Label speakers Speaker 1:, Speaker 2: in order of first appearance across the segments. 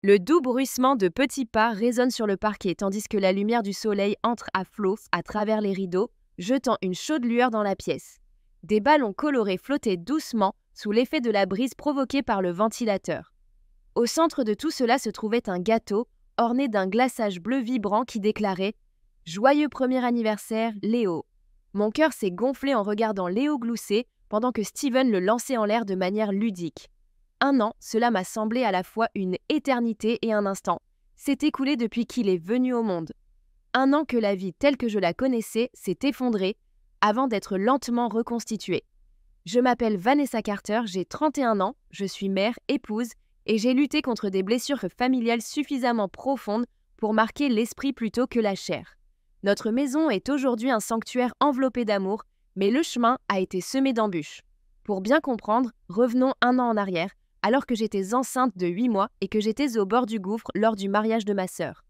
Speaker 1: Le doux bruissement de petits pas résonne sur le parquet tandis que la lumière du soleil entre à flots à travers les rideaux, jetant une chaude lueur dans la pièce. Des ballons colorés flottaient doucement sous l'effet de la brise provoquée par le ventilateur. Au centre de tout cela se trouvait un gâteau orné d'un glaçage bleu vibrant qui déclarait « Joyeux premier anniversaire, Léo ». Mon cœur s'est gonflé en regardant Léo glousser pendant que Steven le lançait en l'air de manière ludique. 1 an, cela m'a semblé à la fois une éternité et un instant. C'est écoulé depuis qu'il est venu au monde. 1 an que la vie telle que je la connaissais s'est effondrée avant d'être lentement reconstituée. Je m'appelle Vanessa Carter, j'ai 31 ans, je suis mère, épouse, et j'ai lutté contre des blessures familiales suffisamment profondes pour marquer l'esprit plutôt que la chair. Notre maison est aujourd'hui un sanctuaire enveloppé d'amour, mais le chemin a été semé d'embûches. Pour bien comprendre, revenons 1 an en arrière, alors que j'étais enceinte de 8 mois et que j'étais au bord du gouffre lors du mariage de ma sœur.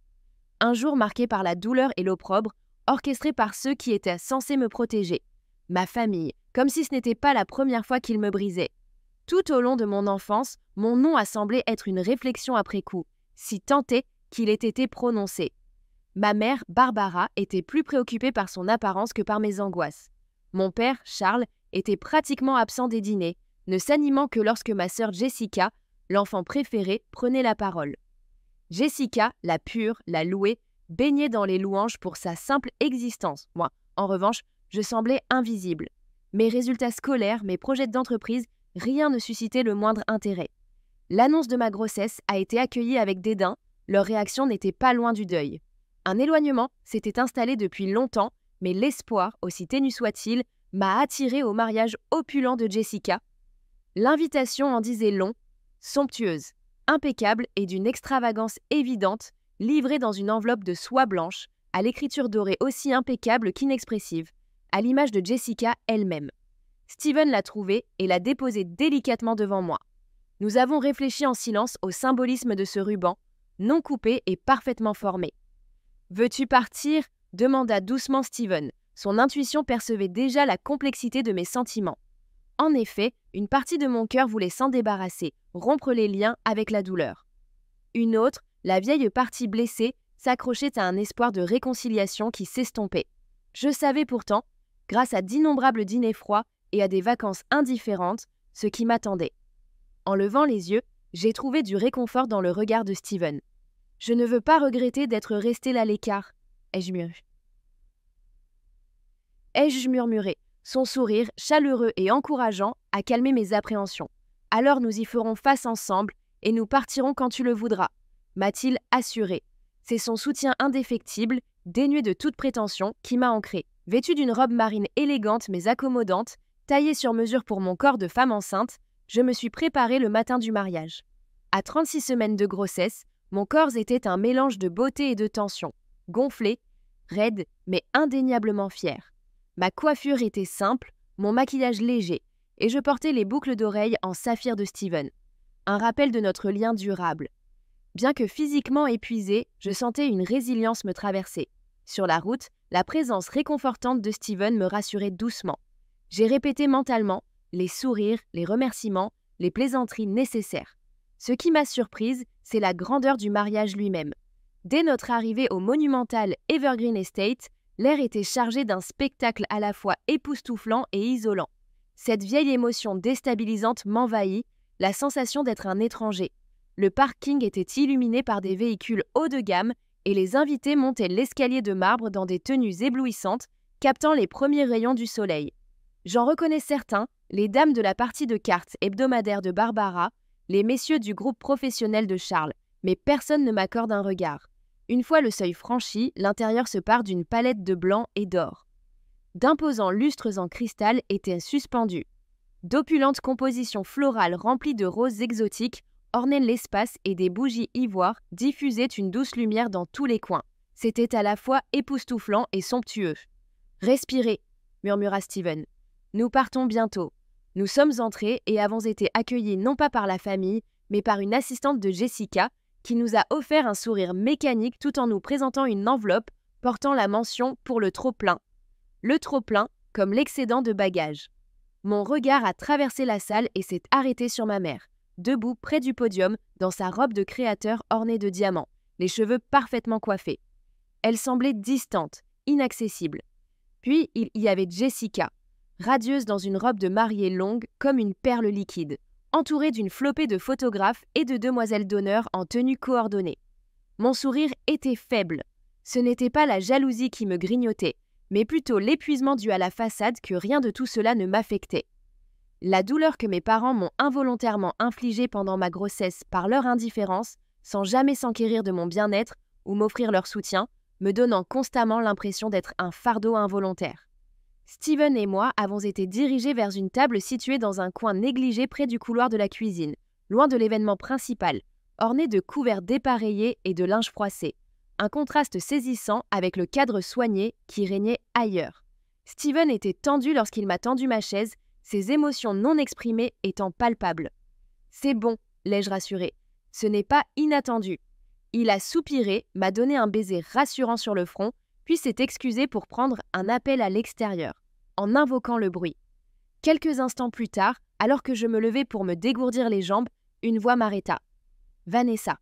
Speaker 1: Un jour marqué par la douleur et l'opprobre, orchestré par ceux qui étaient censés me protéger. Ma famille, comme si ce n'était pas la première fois qu'ils me brisaient. Tout au long de mon enfance, mon nom a semblé être une réflexion après coup, si tant est qu'il ait été prononcé. Ma mère, Barbara, était plus préoccupée par son apparence que par mes angoisses. Mon père, Charles, était pratiquement absent des dîners, ne s'animant que lorsque ma sœur Jessica, l'enfant préféré, prenait la parole. Jessica, la pure, la louée, baignait dans les louanges pour sa simple existence. Moi, en revanche, je semblais invisible. Mes résultats scolaires, mes projets d'entreprise, rien ne suscitait le moindre intérêt. L'annonce de ma grossesse a été accueillie avec dédain, leur réaction n'était pas loin du deuil. Un éloignement s'était installé depuis longtemps, mais l'espoir, aussi ténu soit-il, m'a attiré au mariage opulent de Jessica. L'invitation en disait long, somptueuse, impeccable et d'une extravagance évidente, livrée dans une enveloppe de soie blanche, à l'écriture dorée aussi impeccable qu'inexpressive, à l'image de Jessica elle-même. Steven l'a trouvée et l'a déposée délicatement devant moi. Nous avons réfléchi en silence au symbolisme de ce ruban, non coupé et parfaitement formé. « Veux-tu partir ?» demanda doucement Steven. Son intuition percevait déjà la complexité de mes sentiments. En effet, une partie de mon cœur voulait s'en débarrasser, rompre les liens avec la douleur. Une autre, la vieille partie blessée, s'accrochait à un espoir de réconciliation qui s'estompait. Je savais pourtant, grâce à d'innombrables dîners froids et à des vacances indifférentes, ce qui m'attendait. En levant les yeux, j'ai trouvé du réconfort dans le regard de Steven. « Je ne veux pas regretter d'être resté là à l'écart, » ai-je murmuré. Son sourire, chaleureux et encourageant, a calmé mes appréhensions. « Alors nous y ferons face ensemble et nous partirons quand tu le voudras », m'a-t-il assuré. C'est son soutien indéfectible, dénué de toute prétention, qui m'a ancré. Vêtue d'une robe marine élégante mais accommodante, taillée sur mesure pour mon corps de femme enceinte, je me suis préparée le matin du mariage. À 36 semaines de grossesse, mon corps était un mélange de beauté et de tension, gonflé, raide, mais indéniablement fier. Ma coiffure était simple, mon maquillage léger, et je portais les boucles d'oreilles en saphir de Steven. Un rappel de notre lien durable. Bien que physiquement épuisée, je sentais une résilience me traverser. Sur la route, la présence réconfortante de Steven me rassurait doucement. J'ai répété mentalement les sourires, les remerciements, les plaisanteries nécessaires. Ce qui m'a surprise, c'est la grandeur du mariage lui-même. Dès notre arrivée au monumental Evergreen Estate, l'air était chargé d'un spectacle à la fois époustouflant et isolant. Cette vieille émotion déstabilisante m'envahit, la sensation d'être un étranger. Le parking était illuminé par des véhicules haut de gamme et les invités montaient l'escalier de marbre dans des tenues éblouissantes, captant les premiers rayons du soleil. J'en reconnais certains, les dames de la partie de cartes hebdomadaire de Barbara, les messieurs du groupe professionnel de Charles, mais personne ne m'accorde un regard. Une fois le seuil franchi, l'intérieur se pare d'une palette de blanc et d'or. D'imposants lustres en cristal étaient suspendus. D'opulentes compositions florales remplies de roses exotiques ornaient l'espace et des bougies ivoire diffusaient une douce lumière dans tous les coins. C'était à la fois époustouflant et somptueux. « Respirez », murmura Steven. « Nous partons bientôt. » Nous sommes entrés et avons été accueillis non pas par la famille, mais par une assistante de Jessica, qui nous a offert un sourire mécanique tout en nous présentant une enveloppe portant la mention pour le trop-plein. Le trop-plein comme l'excédent de bagages. Mon regard a traversé la salle et s'est arrêté sur ma mère. debout près du podium, dans sa robe de créateur ornée de diamants, les cheveux parfaitement coiffés. Elle semblait distante, inaccessible. Puis il y avait Jessica, radieuse dans une robe de mariée longue comme une perle liquide, entourée d'une flopée de photographes et de demoiselles d'honneur en tenue coordonnée. Mon sourire était faible. Ce n'était pas la jalousie qui me grignotait, mais plutôt l'épuisement dû à la façade que rien de tout cela ne m'affectait. La douleur que mes parents m'ont involontairement infligée pendant ma grossesse par leur indifférence, sans jamais s'enquérir de mon bien-être ou m'offrir leur soutien, me donnant constamment l'impression d'être un fardeau involontaire. Steven et moi avons été dirigés vers une table située dans un coin négligé près du couloir de la cuisine, loin de l'événement principal, ornée de couverts dépareillés et de linge froissé. Un contraste saisissant avec le cadre soigné qui régnait ailleurs. Steven était tendu lorsqu'il m'a tendu ma chaise, ses émotions non exprimées étant palpables. « C'est bon », l'ai-je rassuré. « Ce n'est pas inattendu. » Il a soupiré, m'a donné un baiser rassurant sur le front, puis s'est excusé pour prendre un appel à l'extérieur, en invoquant le bruit. Quelques instants plus tard, alors que je me levais pour me dégourdir les jambes, une voix m'arrêta. « Vanessa ».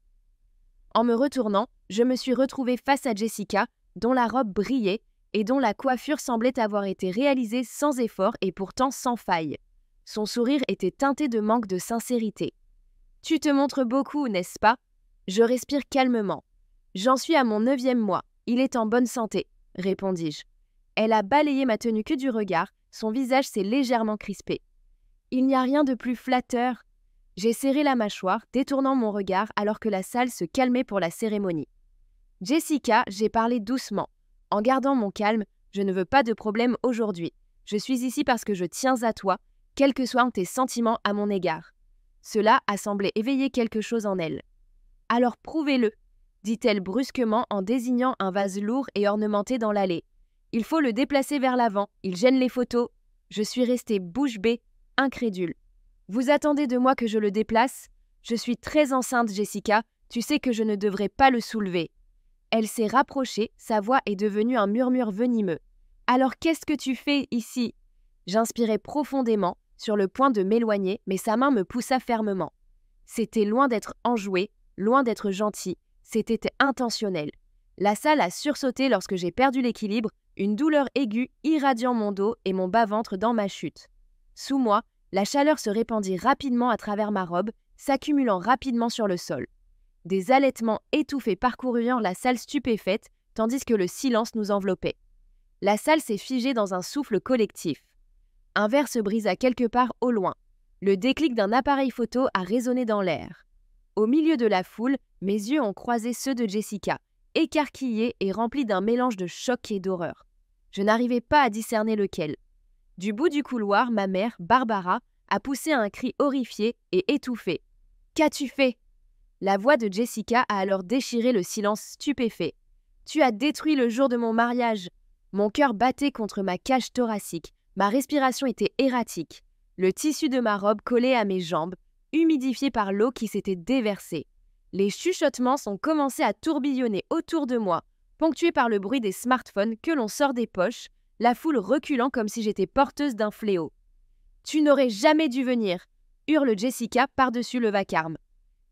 Speaker 1: En me retournant, je me suis retrouvée face à Jessica, dont la robe brillait et dont la coiffure semblait avoir été réalisée sans effort et pourtant sans faille. Son sourire était teinté de manque de sincérité. « Tu te montres beaucoup, n'est-ce pas ?» Je respire calmement. « J'en suis à mon 9e mois. Il est en bonne santé, » répondis-je. Elle a balayé ma tenue que du regard, son visage s'est légèrement crispé. « Il n'y a rien de plus flatteur. » J'ai serré la mâchoire, détournant mon regard alors que la salle se calmait pour la cérémonie. « Jessica, j'ai parlé doucement. En gardant mon calme, je ne veux pas de problème aujourd'hui. Je suis ici parce que je tiens à toi, quels que soient tes sentiments à mon égard. » Cela a semblé éveiller quelque chose en elle. « Alors prouvez-le, » dit-elle brusquement en désignant un vase lourd et ornementé dans l'allée. « Il faut le déplacer vers l'avant, il gêne les photos. » Je suis restée bouche bée, incrédule. « Vous attendez de moi que je le déplace ? Je suis très enceinte, Jessica, tu sais que je ne devrais pas le soulever. » Elle s'est rapprochée, sa voix est devenue un murmure venimeux. « Alors qu'est-ce que tu fais ici ?» J'inspirais profondément, sur le point de m'éloigner, mais sa main me poussa fermement. C'était loin d'être enjoué, loin d'être gentil, c'était intentionnel. La salle a sursauté lorsque j'ai perdu l'équilibre, une douleur aiguë irradiant mon dos et mon bas-ventre dans ma chute. Sous moi, la chaleur se répandit rapidement à travers ma robe, s'accumulant rapidement sur le sol. Des halètements étouffés parcoururent la salle stupéfaite, tandis que le silence nous enveloppait. La salle s'est figée dans un souffle collectif. Un verre se brisa quelque part au loin. Le déclic d'un appareil photo a résonné dans l'air. Au milieu de la foule, mes yeux ont croisé ceux de Jessica, écarquillés et remplis d'un mélange de choc et d'horreur. Je n'arrivais pas à discerner lequel. Du bout du couloir, ma mère, Barbara, a poussé un cri horrifié et étouffé. « Qu'as-tu fait ?» La voix de Jessica a alors déchiré le silence stupéfait. « Tu as détruit le jour de mon mariage !» Mon cœur battait contre ma cage thoracique. Ma respiration était erratique. Le tissu de ma robe collait à mes jambes, humidifié par l'eau qui s'était déversée. Les chuchotements ont commencé à tourbillonner autour de moi, ponctués par le bruit des smartphones que l'on sort des poches, la foule reculant comme si j'étais porteuse d'un fléau. « Tu n'aurais jamais dû venir !» hurle Jessica par-dessus le vacarme.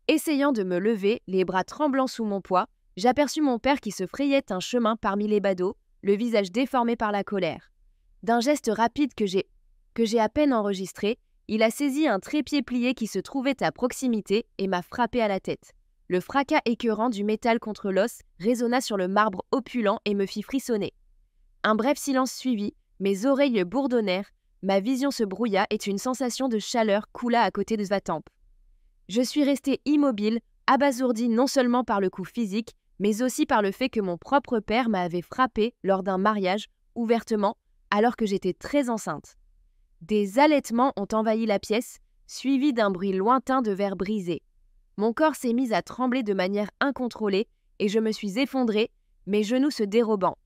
Speaker 1: Essayant de me lever, les bras tremblants sous mon poids, j'aperçus mon père qui se frayait un chemin parmi les badauds, le visage déformé par la colère. D'un geste rapide que j'ai à peine enregistré, il a saisi un trépied plié qui se trouvait à proximité et m'a frappé à la tête. Le fracas écœurant du métal contre l'os résonna sur le marbre opulent et me fit frissonner. Un bref silence suivit, mes oreilles bourdonnèrent, ma vision se brouilla et une sensation de chaleur coula à côté de ma tempe. Je suis restée immobile, abasourdie non seulement par le coup physique, mais aussi par le fait que mon propre père m'avait frappée lors d'un mariage, ouvertement, alors que j'étais très enceinte. Des halètements ont envahi la pièce, suivis d'un bruit lointain de verre brisé. Mon corps s'est mis à trembler de manière incontrôlée et je me suis effondrée, mes genoux se dérobant.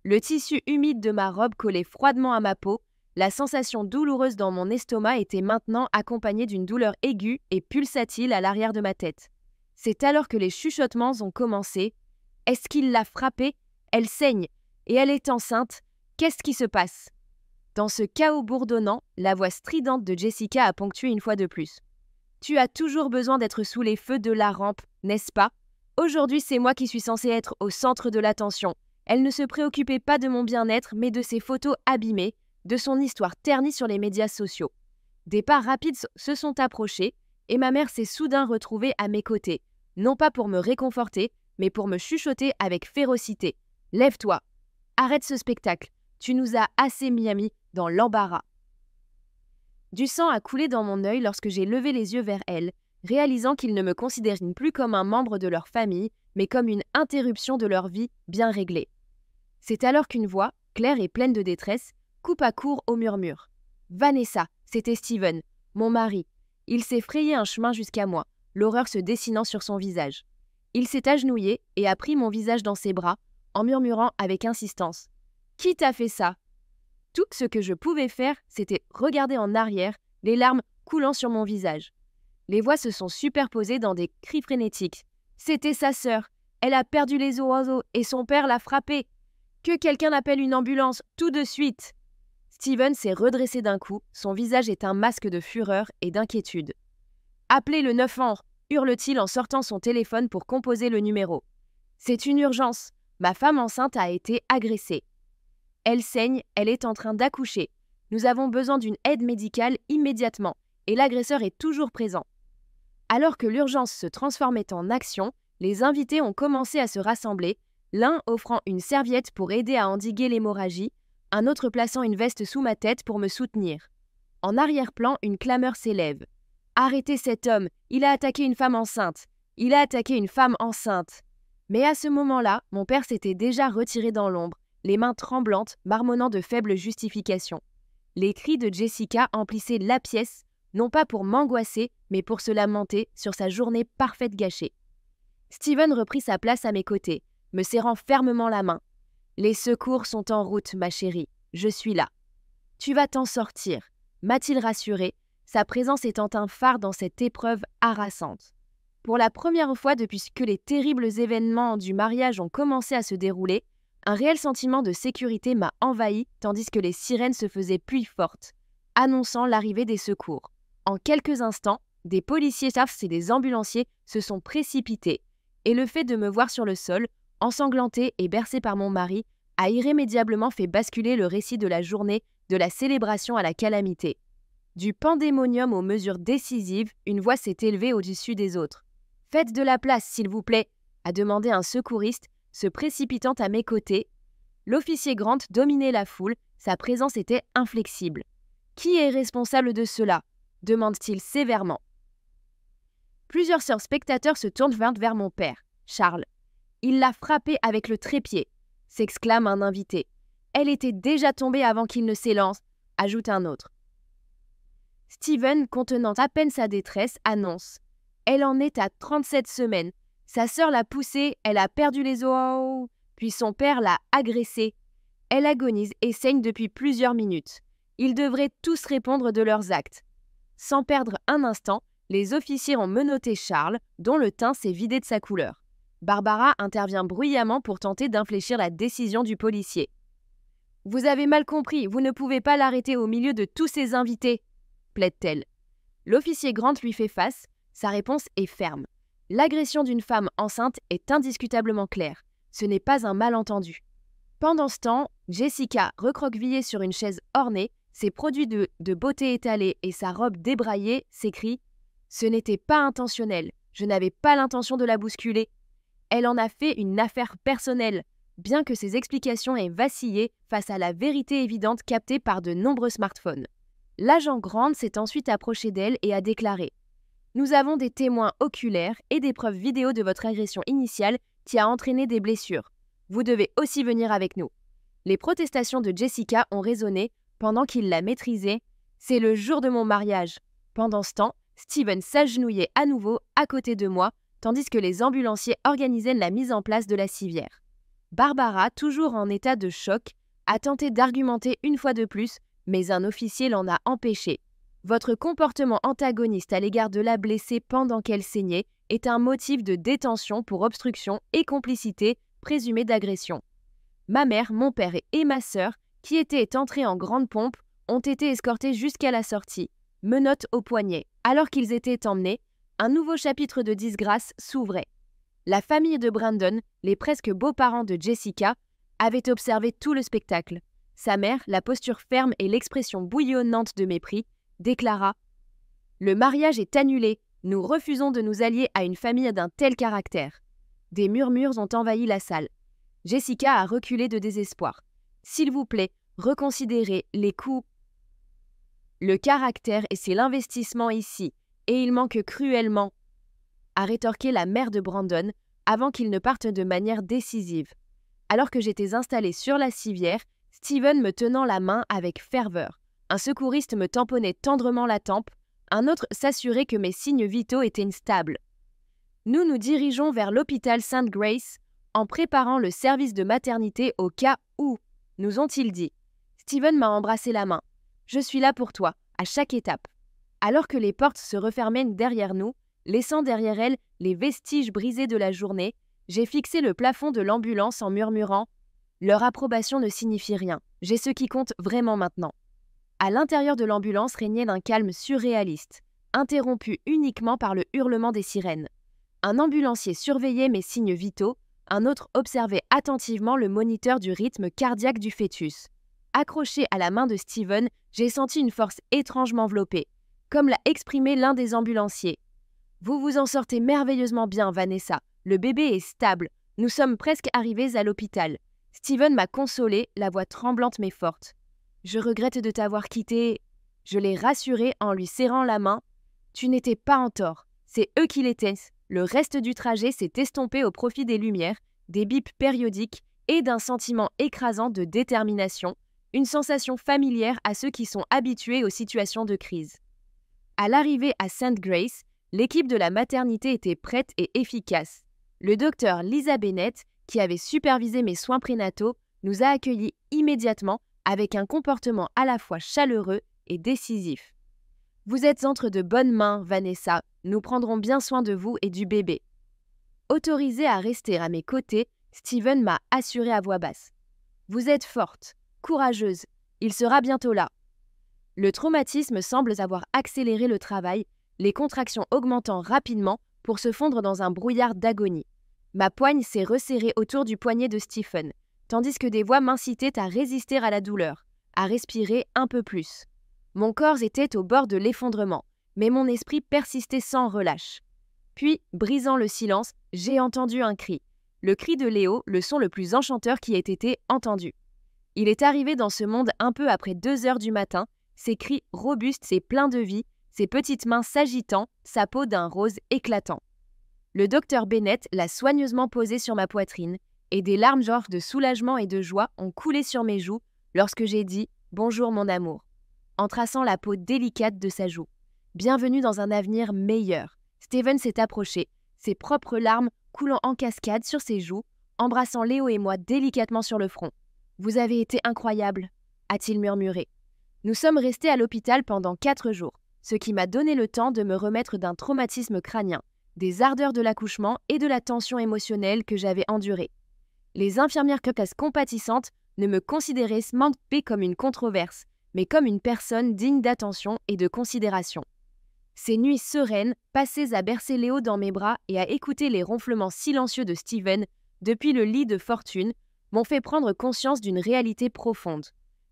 Speaker 1: Le tissu humide de ma robe collait froidement à ma peau, la sensation douloureuse dans mon estomac était maintenant accompagnée d'une douleur aiguë et pulsatile à l'arrière de ma tête. C'est alors que les chuchotements ont commencé. « Est-ce qu'il l'a frappée ? Elle saigne. Et elle est enceinte. Qu'est-ce qui se passe ?» Dans ce chaos bourdonnant, la voix stridente de Jessica a ponctué une fois de plus. « Tu as toujours besoin d'être sous les feux de la rampe, n'est-ce pas? Aujourd'hui, c'est moi qui suis censée être au centre de l'attention. Elle ne se préoccupait pas de mon bien-être, mais de ses photos abîmées, de son histoire ternie sur les médias sociaux. Des pas rapides se sont approchés, et ma mère s'est soudain retrouvée à mes côtés, non pas pour me réconforter, mais pour me chuchoter avec férocité. « Lève-toi! Arrête ce spectacle! Tu nous as assez mis dans l'embarras. » Du sang a coulé dans mon œil lorsque j'ai levé les yeux vers elle, réalisant qu'ils ne me considèrent plus comme un membre de leur famille, mais comme une interruption de leur vie bien réglée. C'est alors qu'une voix, claire et pleine de détresse, coupa court au murmure. « Vanessa, c'était Steven, mon mari. Il s'est frayé un chemin jusqu'à moi, l'horreur se dessinant sur son visage. Il s'est agenouillé et a pris mon visage dans ses bras, en murmurant avec insistance. « Qui t'a fait ça ?» Tout ce que je pouvais faire, c'était regarder en arrière, les larmes coulant sur mon visage. Les voix se sont superposées dans des cris frénétiques. C'était sa sœur. Elle a perdu les os et son père l'a frappée. Que quelqu'un appelle une ambulance, tout de suite. Steven s'est redressé d'un coup, son visage est un masque de fureur et d'inquiétude. Appelez le 911, hurle-t-il en sortant son téléphone pour composer le numéro. C'est une urgence. Ma femme enceinte a été agressée. Elle saigne, elle est en train d'accoucher. Nous avons besoin d'une aide médicale immédiatement, et l'agresseur est toujours présent. Alors que l'urgence se transformait en action, les invités ont commencé à se rassembler, l'un offrant une serviette pour aider à endiguer l'hémorragie, un autre plaçant une veste sous ma tête pour me soutenir. En arrière-plan, une clameur s'élève. « Arrêtez cet homme, il a attaqué une femme enceinte. Il a attaqué une femme enceinte. » Mais à ce moment-là, mon père s'était déjà retiré dans l'ombre, les mains tremblantes, marmonnant de faibles justifications. Les cris de Jessica emplissaient la pièce, non pas pour m'angoisser, mais pour se lamenter sur sa journée parfaite gâchée. Steven reprit sa place à mes côtés, me serrant fermement la main. « Les secours sont en route, ma chérie. Je suis là. »« Tu vas t'en sortir », m'a-t-il rassuré, sa présence étant un phare dans cette épreuve harassante. Pour la première fois depuis que les terribles événements du mariage ont commencé à se dérouler, un réel sentiment de sécurité m'a envahi tandis que les sirènes se faisaient plus fortes, annonçant l'arrivée des secours. En quelques instants, des policiers et des ambulanciers se sont précipités, et le fait de me voir sur le sol, ensanglantée et bercée par mon mari, a irrémédiablement fait basculer le récit de la journée de la célébration à la calamité. Du pandémonium aux mesures décisives, une voix s'est élevée au-dessus des autres. « Faites de la place, s'il vous plaît !» a demandé un secouriste, se précipitant à mes côtés. L'officier Grant dominait la foule, sa présence était inflexible. « Qui est responsable de cela ?» demande-t-il sévèrement. Plusieurs sœurs spectateurs se tournent vers mon père, Charles. « Il l'a frappée avec le trépied !» s'exclame un invité. « Elle était déjà tombée avant qu'il ne s'élance !» ajoute un autre. Steven, contenant à peine sa détresse, annonce « Elle en est à 37 semaines. Sa sœur l'a poussée, elle a perdu les os, puis son père l'a agressée. Elle agonise et saigne depuis plusieurs minutes. Ils devraient tous répondre de leurs actes. » Sans perdre un instant, les officiers ont menotté Charles, dont le teint s'est vidé de sa couleur. Barbara intervient bruyamment pour tenter d'infléchir la décision du policier. « Vous avez mal compris, vous ne pouvez pas l'arrêter au milieu de tous ces invités, » plaide-t-elle. L'officier Grant lui fait face, sa réponse est ferme. L'agression d'une femme enceinte est indiscutablement claire. Ce n'est pas un malentendu. Pendant ce temps, Jessica, recroquevillée sur une chaise ornée, ses produits de beauté étalés et sa robe débraillée, s'écrie « Ce n'était pas intentionnel, je n'avais pas l'intention de la bousculer. » Elle en a fait une affaire personnelle, bien que ses explications aient vacillé face à la vérité évidente captée par de nombreux smartphones. L'agent Grant s'est ensuite approché d'elle et a déclaré « Nous avons des témoins oculaires et des preuves vidéo de votre agression initiale qui a entraîné des blessures. Vous devez aussi venir avec nous. » Les protestations de Jessica ont résonné pendant qu'il la maîtrisait. « C'est le jour de mon mariage. » Pendant ce temps, Steven s'agenouillait à nouveau à côté de moi, tandis que les ambulanciers organisaient la mise en place de la civière. Barbara, toujours en état de choc, a tenté d'argumenter une fois de plus, mais un officier l'en a empêché. Votre comportement antagoniste à l'égard de la blessée pendant qu'elle saignait est un motif de détention pour obstruction et complicité présumée d'agression. Ma mère, mon père et ma sœur, qui étaient entrés en grande pompe, ont été escortés jusqu'à la sortie, menottes au poignet. Alors qu'ils étaient emmenés, un nouveau chapitre de disgrâce s'ouvrait. La famille de Brandon, les presque beaux-parents de Jessica, avaient observé tout le spectacle. Sa mère, la posture ferme et l'expression bouillonnante de mépris, déclara « Le mariage est annulé, nous refusons de nous allier à une famille d'un tel caractère. » Des murmures ont envahi la salle. Jessica a reculé de désespoir. « S'il vous plaît, reconsidérez les coûts. Le caractère et c'est l'investissement ici, et il manque cruellement. » a rétorqué la mère de Brandon avant qu'il ne parte de manière décisive. Alors que j'étais installée sur la civière, Steven me tenant la main avec ferveur. Un secouriste me tamponnait tendrement la tempe, un autre s'assurait que mes signes vitaux étaient instables. Nous nous dirigeons vers l'hôpital St. Grace en préparant le service de maternité au cas où, nous ont-ils dit. Steven m'a embrassé la main. Je suis là pour toi, à chaque étape. Alors que les portes se refermaient derrière nous, laissant derrière elles les vestiges brisés de la journée, j'ai fixé le plafond de l'ambulance en murmurant « Leur approbation ne signifie rien, j'ai ce qui compte vraiment maintenant. » À l'intérieur de l'ambulance régnait un calme surréaliste, interrompu uniquement par le hurlement des sirènes. Un ambulancier surveillait mes signes vitaux, un autre observait attentivement le moniteur du rythme cardiaque du fœtus. Accroché à la main de Steven, j'ai senti une force étrange m'envelopper, comme l'a exprimé l'un des ambulanciers. « Vous vous en sortez merveilleusement bien, Vanessa. Le bébé est stable. Nous sommes presque arrivés à l'hôpital. » Steven m'a consolée, la voix tremblante mais forte. « Je regrette de t'avoir quitté. » Je l'ai rassuré en lui serrant la main. « Tu n'étais pas en tort. C'est eux qui l'étaient. » Le reste du trajet s'est estompé au profit des lumières, des bips périodiques et d'un sentiment écrasant de détermination, une sensation familière à ceux qui sont habitués aux situations de crise. À l'arrivée à St. Grace, l'équipe de la maternité était prête et efficace. Le docteur Lisa Bennett, qui avait supervisé mes soins prénataux, nous a accueillis immédiatement avec un comportement à la fois chaleureux et décisif. « Vous êtes entre de bonnes mains, Vanessa. Nous prendrons bien soin de vous et du bébé. » Autorisé à rester à mes côtés, Steven m'a assuré à voix basse. « Vous êtes forte, courageuse. Il sera bientôt là. » Le traumatisme semble avoir accéléré le travail, les contractions augmentant rapidement pour se fondre dans un brouillard d'agonie. Ma poigne s'est resserrée autour du poignet de Stephen, tandis que des voix m'incitaient à résister à la douleur, à respirer un peu plus. Mon corps était au bord de l'effondrement, mais mon esprit persistait sans relâche. Puis, brisant le silence, j'ai entendu un cri. Le cri de Léo, le son le plus enchanteur qui ait été entendu. Il est arrivé dans ce monde un peu après 2 heures du matin, ses cris robustes et pleins de vie, ses petites mains s'agitant, sa peau d'un rose éclatant. Le docteur Bennett l'a soigneusement posé sur ma poitrine, et des larmes genre de soulagement et de joie ont coulé sur mes joues lorsque j'ai dit « Bonjour mon amour », en traçant la peau délicate de sa joue. Bienvenue dans un avenir meilleur. Steven s'est approché, ses propres larmes coulant en cascade sur ses joues, embrassant Léo et moi délicatement sur le front. « Vous avez été incroyable », a-t-il murmuré. Nous sommes restés à l'hôpital pendant 4 jours, ce qui m'a donné le temps de me remettre d'un traumatisme crânien, des ardeurs de l'accouchement et de la tension émotionnelle que j'avais endurée. Les infirmières cocasses compatissantes ne me considéraient pas comme une controverse, mais comme une personne digne d'attention et de considération. Ces nuits sereines, passées à bercer Léo dans mes bras et à écouter les ronflements silencieux de Steven depuis le lit de fortune, m'ont fait prendre conscience d'une réalité profonde.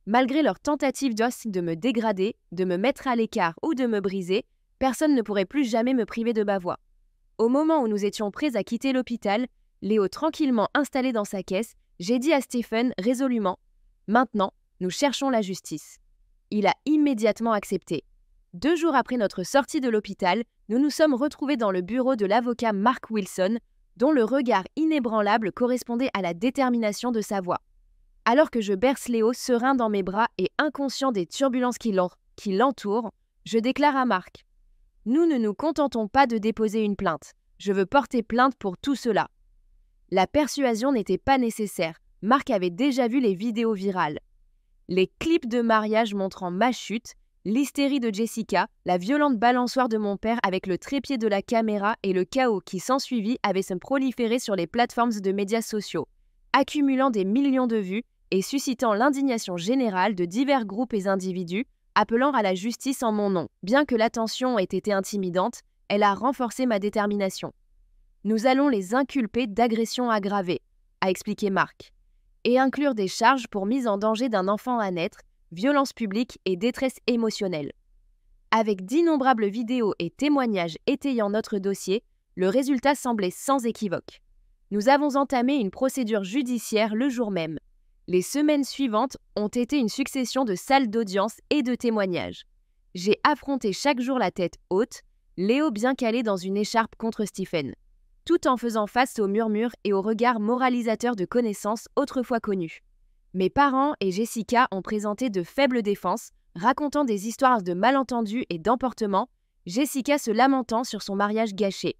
Speaker 1: Malgré leurs tentatives de me dégrader, de me mettre à l'écart ou de me briser, personne ne pourrait plus jamais me priver de ma voix. Au moment où nous étions prêts à quitter l'hôpital, Léo tranquillement installé dans sa caisse, j'ai dit à Stephen résolument « Maintenant, nous cherchons la justice ». Il a immédiatement accepté. 2 jours après notre sortie de l'hôpital, nous nous sommes retrouvés dans le bureau de l'avocat Mark Wilson, dont le regard inébranlable correspondait à la détermination de sa voix. Alors que je berce Léo serein dans mes bras et inconscient des turbulences qui l'entourent, je déclare à Mark « Nous ne nous contentons pas de déposer une plainte. Je veux porter plainte pour tout cela. » La persuasion n'était pas nécessaire. Mark avait déjà vu les vidéos virales. Les clips de mariage montrant ma chute, l'hystérie de Jessica, la violente balançoire de mon père avec le trépied de la caméra et le chaos qui s'ensuivit avaient se proliféré sur les plateformes de médias sociaux, accumulant des millions de vues et suscitant l'indignation générale de divers groupes et individus appelant à la justice en mon nom. Bien que l'attention ait été intimidante, elle a renforcé ma détermination. Nous allons les inculper d'agression aggravée, a expliqué Marc, et inclure des charges pour mise en danger d'un enfant à naître, violence publique et détresse émotionnelle. Avec d'innombrables vidéos et témoignages étayant notre dossier, le résultat semblait sans équivoque. Nous avons entamé une procédure judiciaire le jour même. Les semaines suivantes ont été une succession de salles d'audience et de témoignages. J'ai affronté chaque jour la tête haute, Léo bien calé dans une écharpe contre Stephen, tout en faisant face aux murmures et aux regards moralisateurs de connaissances autrefois connues. Mes parents et Jessica ont présenté de faibles défenses, racontant des histoires de malentendus et d'emportements, Jessica se lamentant sur son mariage gâché.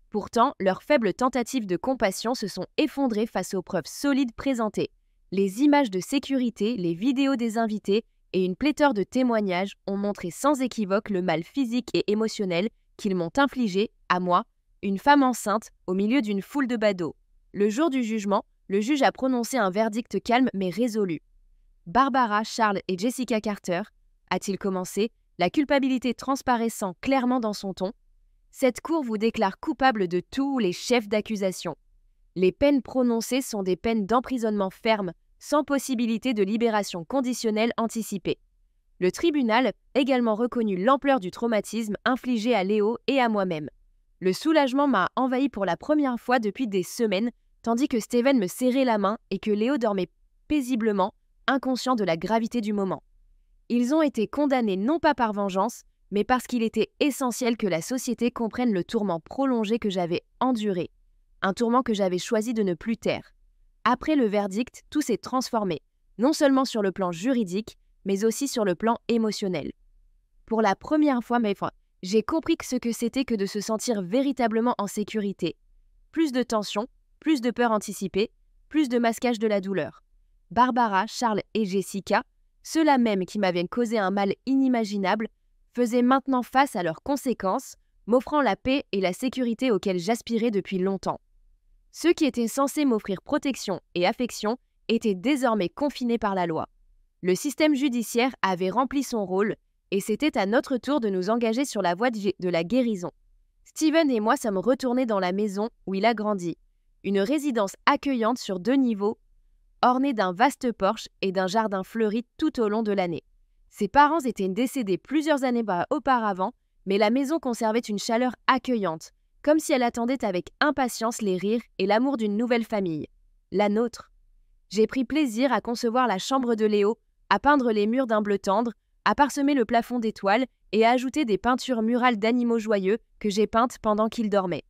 Speaker 1: Pourtant, leurs faibles tentatives de compassion se sont effondrées face aux preuves solides présentées. Les images de sécurité, les vidéos des invités et une pléthore de témoignages ont montré sans équivoque le mal physique et émotionnel qu'ils m'ont infligé, à moi, une femme enceinte, au milieu d'une foule de badauds. Le jour du jugement, le juge a prononcé un verdict calme mais résolu. Barbara, Charles et Jessica Carter, a-t-il commencé, la culpabilité transparaissant clairement dans son ton. Cette cour vous déclare coupable de tous les chefs d'accusation. Les peines prononcées sont des peines d'emprisonnement ferme, sans possibilité de libération conditionnelle anticipée. Le tribunal a également reconnu l'ampleur du traumatisme infligé à Léo et à moi-même. Le soulagement m'a envahi pour la première fois depuis des semaines, tandis que Steven me serrait la main et que Léo dormait paisiblement, inconscient de la gravité du moment. Ils ont été condamnés non pas par vengeance, mais parce qu'il était essentiel que la société comprenne le tourment prolongé que j'avais enduré, un tourment que j'avais choisi de ne plus taire. Après le verdict, tout s'est transformé, non seulement sur le plan juridique, mais aussi sur le plan émotionnel. Pour la première fois, j'ai compris ce que c'était que de se sentir véritablement en sécurité. Plus de tension, plus de peur anticipée, plus de masquage de la douleur. Barbara, Charles et Jessica, ceux-là même qui m'avaient causé un mal inimaginable, faisaient maintenant face à leurs conséquences, m'offrant la paix et la sécurité auxquelles j'aspirais depuis longtemps. Ceux qui étaient censés m'offrir protection et affection étaient désormais confinés par la loi. Le système judiciaire avait rempli son rôle et c'était à notre tour de nous engager sur la voie de la guérison. Steven et moi sommes retournés dans la maison où il a grandi, une résidence accueillante sur 2 niveaux, ornée d'un vaste porche et d'un jardin fleuri tout au long de l'année. Ses parents étaient décédés plusieurs années auparavant, mais la maison conservait une chaleur accueillante, comme si elle attendait avec impatience les rires et l'amour d'une nouvelle famille, la nôtre. J'ai pris plaisir à concevoir la chambre de Léo, à peindre les murs d'un bleu tendre, à parsemer le plafond d'étoiles et à ajouter des peintures murales d'animaux joyeux que j'ai peintes pendant qu'il dormait.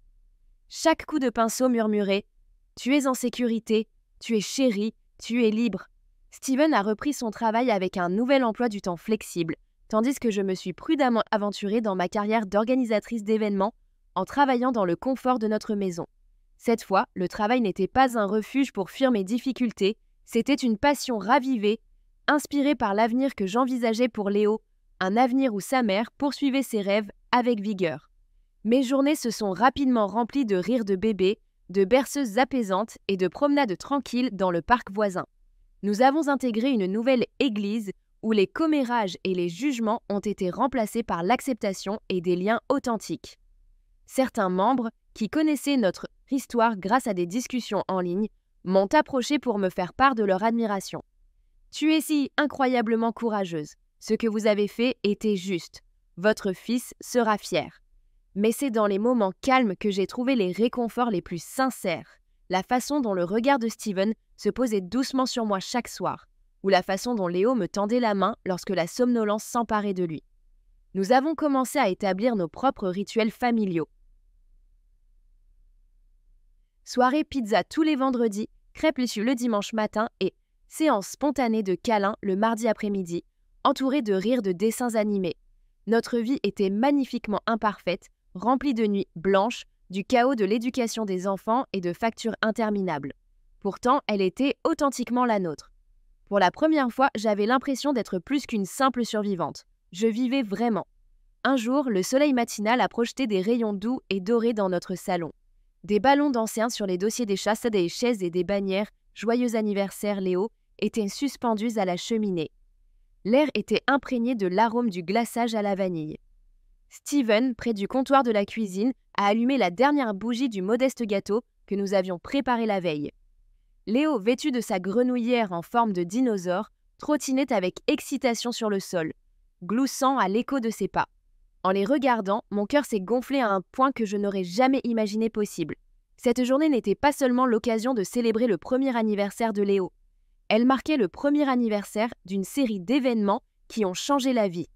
Speaker 1: Chaque coup de pinceau murmurait « Tu es en sécurité, tu es chéri, tu es libre ». Steven a repris son travail avec un nouvel emploi du temps flexible, tandis que je me suis prudemment aventurée dans ma carrière d'organisatrice d'événements en travaillant dans le confort de notre maison. Cette fois, le travail n'était pas un refuge pour fuir mes difficultés, c'était une passion ravivée, inspirée par l'avenir que j'envisageais pour Léo, un avenir où sa mère poursuivait ses rêves avec vigueur. Mes journées se sont rapidement remplies de rires de bébés, de berceuses apaisantes et de promenades tranquilles dans le parc voisin. Nous avons intégré une nouvelle église où les commérages et les jugements ont été remplacés par l'acceptation et des liens authentiques. Certains membres, qui connaissaient notre histoire grâce à des discussions en ligne, m'ont approché pour me faire part de leur admiration. « Tu es si incroyablement courageuse. Ce que vous avez fait était juste. Votre fils sera fier. » Mais c'est dans les moments calmes que j'ai trouvé les réconforts les plus sincères. La façon dont le regard de Steven se posait doucement sur moi chaque soir, ou la façon dont Léo me tendait la main lorsque la somnolence s'emparait de lui. Nous avons commencé à établir nos propres rituels familiaux. Soirée pizza tous les vendredis, crêpes Lucieux le dimanche matin et séance spontanée de câlins le mardi après-midi, entourée de rires de dessins animés. Notre vie était magnifiquement imparfaite, remplie de nuits blanches, du chaos de l'éducation des enfants et de factures interminables. Pourtant, elle était authentiquement la nôtre. Pour la première fois, j'avais l'impression d'être plus qu'une simple survivante. Je vivais vraiment. Un jour, le soleil matinal a projeté des rayons doux et dorés dans notre salon. Des ballons d'anciens sur les dossiers des chasses, des chaises et des bannières « Joyeux anniversaire Léo » étaient suspendus à la cheminée. L'air était imprégné de l'arôme du glaçage à la vanille. Steven, près du comptoir de la cuisine, a allumé la dernière bougie du modeste gâteau que nous avions préparé la veille. Léo, vêtu de sa grenouillère en forme de dinosaure, trottinait avec excitation sur le sol, gloussant à l'écho de ses pas. En les regardant, mon cœur s'est gonflé à un point que je n'aurais jamais imaginé possible. Cette journée n'était pas seulement l'occasion de célébrer le premier anniversaire de Léo. Elle marquait le premier anniversaire d'une série d'événements qui ont changé la vie.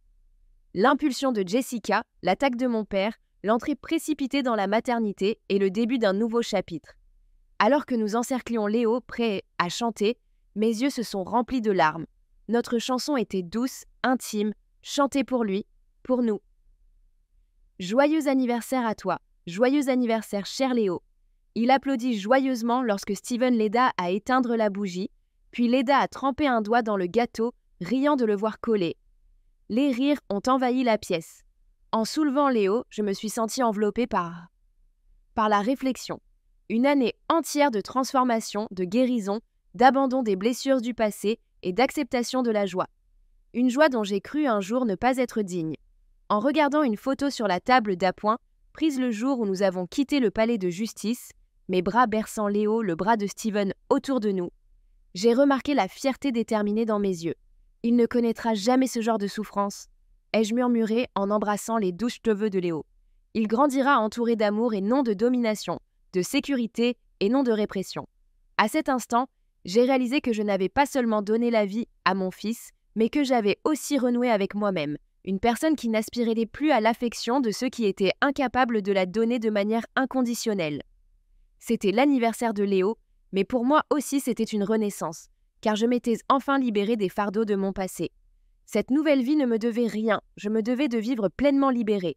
Speaker 1: L'impulsion de Jessica, l'attaque de mon père, l'entrée précipitée dans la maternité et le début d'un nouveau chapitre. Alors que nous encerclions Léo, prêt à chanter, mes yeux se sont remplis de larmes. Notre chanson était douce, intime, chantée pour lui, pour nous. Joyeux anniversaire à toi, joyeux anniversaire cher Léo. Il applaudit joyeusement lorsque Steven l'aida à éteindre la bougie, puis l'aida à tremper un doigt dans le gâteau, riant de le voir coller. Les rires ont envahi la pièce. En soulevant Léo, je me suis sentie enveloppée par la réflexion. Une année entière de transformation, de guérison, d'abandon des blessures du passé et d'acceptation de la joie. Une joie dont j'ai cru un jour ne pas être digne. En regardant une photo sur la table d'appoint, prise le jour où nous avons quitté le palais de justice, mes bras berçant Léo, le bras de Steven autour de nous, j'ai remarqué la fierté déterminée dans mes yeux. Il ne connaîtra jamais ce genre de souffrance, ai-je murmuré en embrassant les douces cheveux de Léo. Il grandira entouré d'amour et non de domination, de sécurité et non de répression. À cet instant, j'ai réalisé que je n'avais pas seulement donné la vie à mon fils, mais que j'avais aussi renoué avec moi-même, une personne qui n'aspirait plus à l'affection de ceux qui étaient incapables de la donner de manière inconditionnelle. C'était l'anniversaire de Léo, mais pour moi aussi c'était une renaissance, car je m'étais enfin libérée des fardeaux de mon passé. Cette nouvelle vie ne me devait rien, je me devais de vivre pleinement libérée.